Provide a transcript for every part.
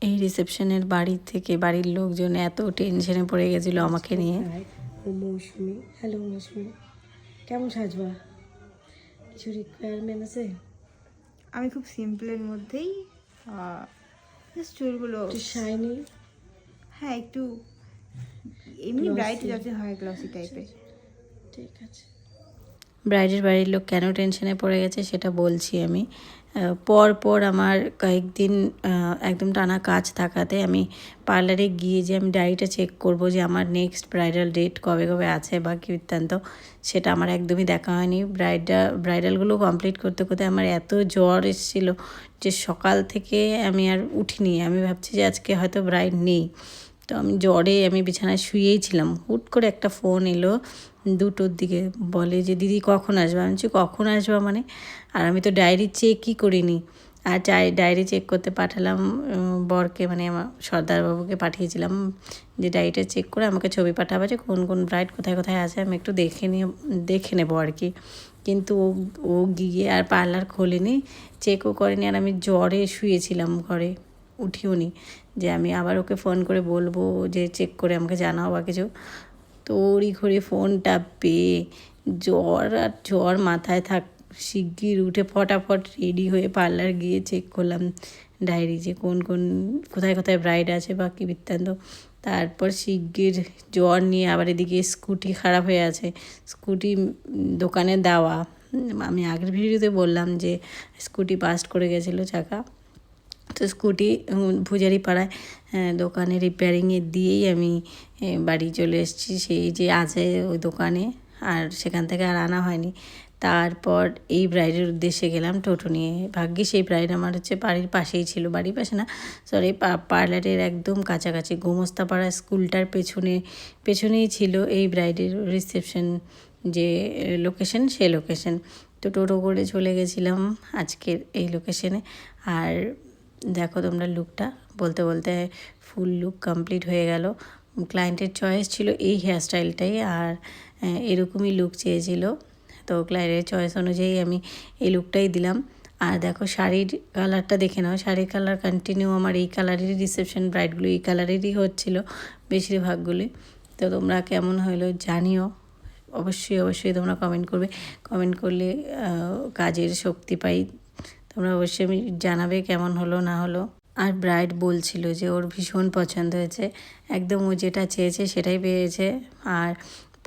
এই রিসেপশনের বাড়ি থেকে বাড়ির লোকজন এত টেনশনে পড়ে গেছিলো আমাকে নিয়ে। মৌসুমি, হ্যালো মৌসুমি, কেমন সাজবা? কিছু রিকোয়ারমেন্ট আছে? আমি খুব সিম্পলের মধ্যেই জাস্ট চুলগুলো একটু শাইনি, হ্যাঁ একটু এমনি ব্রাইট যাতে হয় গ্লসি টাইপের। ঠিক আছে। ব্রাইডের বাড়ির লোক কেন টেনশনে পড়ে গেছে সেটা বলছি আমি। পর পর আমার কয়েকদিন একদম টানা কাজ থাকাতে আমি পার্লারে গিয়ে যে আমি ডায়েরিটা চেক করব যে আমার নেক্সট ব্রাইডাল ডেট কবে কবে আছে বা কী বৃত্তান্ত, সেটা আমার একদমই দেখা হয়নি। ব্রাইডালগুলো কমপ্লিট করতে করতে আমার এত জ্বর এসেছিল যে সকাল থেকে আমি আর উঠিনি। আমি ভাবছি যে আজকে হয়তো ব্রাইড নেই, তো আমি জ্বরে আমি বিছানায় শুয়েই ছিলাম। হুট করে একটা ফোন এলো 2টোর দিকে, বলে যে দিদি কখন আসবে? আমি বলছি কখন আসবা মানে? আর আমি তো ডায়েরি চেকই করিনি। আর ডায়েরি চেক করতে পাঠালাম বরকে, মানে আমার সর্দারবাবুকে পাঠিয়েছিলাম যে ডায়েরিটা চেক করে আমাকে ছবি পাঠাবে যে কোন কোন ব্রাইড কোথায় কোথায় আছে, আমি একটু দেখে নেবো আর কি। কিন্তু ও গিয়ে আর পার্লার খোলেনি, চেকও করেনি, আর আমি জ্বরে শুয়েছিলাম ঘরে, উঠিও নি যে আমি আবার ওকে ফোন করে বলবো যে চেক করে আমাকে জানাও বা কিছু। তড়ি ঘড়ি ফোনটা পেয়ে জ্বর মাথায় থাক, শিগগির উঠে ফটাফট রেডি হয়ে পার্লার গিয়ে চেক করলাম ডায়েরি যে কোথায় কোথায় ব্রাইড আছে বা কী বৃত্তান্ত। তারপর শিগগির জ্বর নিয়ে আবার এদিকে স্কুটি খারাপ হয়ে আছে, স্কুটি দোকানে দেওয়া। আমি আগের ভিডিওতে বললাম যে স্কুটি বাস্ট করে গেছিলো চাকা, তো স্কুটি পূজারি পাড়ায় দোকানে রিপেয়ারিংয়ে দিয়েই আমি বাড়ি চলে এসেছি, সেই যে আছে ওই দোকানে, আর সেখান থেকে আর আনা হয়নি। তারপর এই ব্রাইডের উদ্দেশ্যে গেলাম টোটো নিয়ে। ভাগ্যিস এই ব্রাইড আমার হচ্ছে বাড়ির পাশেই ছিল, বাড়ির পাশে না সরি পার্লারের একদম কাছাকাছি, গোমস্তাপাড়া স্কুলটার পেছনেই ছিল এই ব্রাইডের রিসেপশন যে লোকেশন, সেই লোকেশন। তো টোটো করে চলে গেছিলাম আজকের এই লোকেশনে। আর দেখো তোমরা লুকটা, বলতে বলতে ফুল লুক কমপ্লিট হয়ে গেল। ক্লায়েন্টের চয়েস ছিল এই হেয়ারস্টাইলটাই, আর এরকমই লুক চেয়েছিল, তো ক্লায়েন্টের চয়েস অনুযায়ী আমি এই লুকটাই দিলাম। আর দেখো শাড়ির কালারটা দেখে নাও, শাড়ির কালার কন্টিনিউ আমার এই কালারেরই, রিসেপশন ব্রাইডগুলো এই কালারেরই হচ্ছিলো বেশিরভাগগুলি। তো তোমরা কেমন হলো জানিও, অবশ্যই তোমরা কমেন্ট করবে। কমেন্ট করলে কাজের শক্তি পাই। তোমরা অবশ্যই আমি জানাবে কেমন হলো না হলো। আর ব্রাইড বলছিল যে ওর ভীষণ পছন্দ হয়েছে, একদম ও যেটা চেয়েছে সেটাই পেয়েছে। আর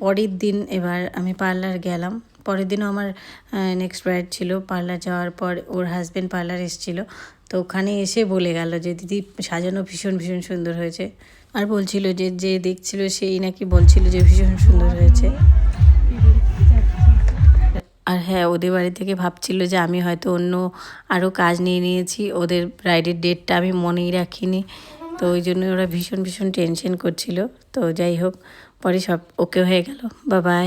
পরের দিন এবার আমি পার্লার গেলাম, পরের দিনও আমার নেক্সট ব্রাইড ছিল। পার্লার যাওয়ার পর ওর হাজব্যান্ড পার্লার এসেছিলো, তো ওখানে এসে বলে গেল যে দিদি সাজানো ভীষণ ভীষণ সুন্দর হয়েছে। আর বলছিল যে দেখছিল সেই নাকি বলছিল যে ভীষণ সুন্দর হয়েছে। আর হ্যাঁ, ওদের বাড়ি থেকে ভাবছিল যে আমি হয়তো অন্য আরও কাজ নিয়ে নিয়েছি, ওদের ব্রাইডের ডেটটা আমি মনেই রাখিনি, তো ওই জন্য ওরা ভীষণ ভীষণ টেনশন করছিল। তো যাই হোক, পরে সব ওকে হয়ে গেল। Bye bye.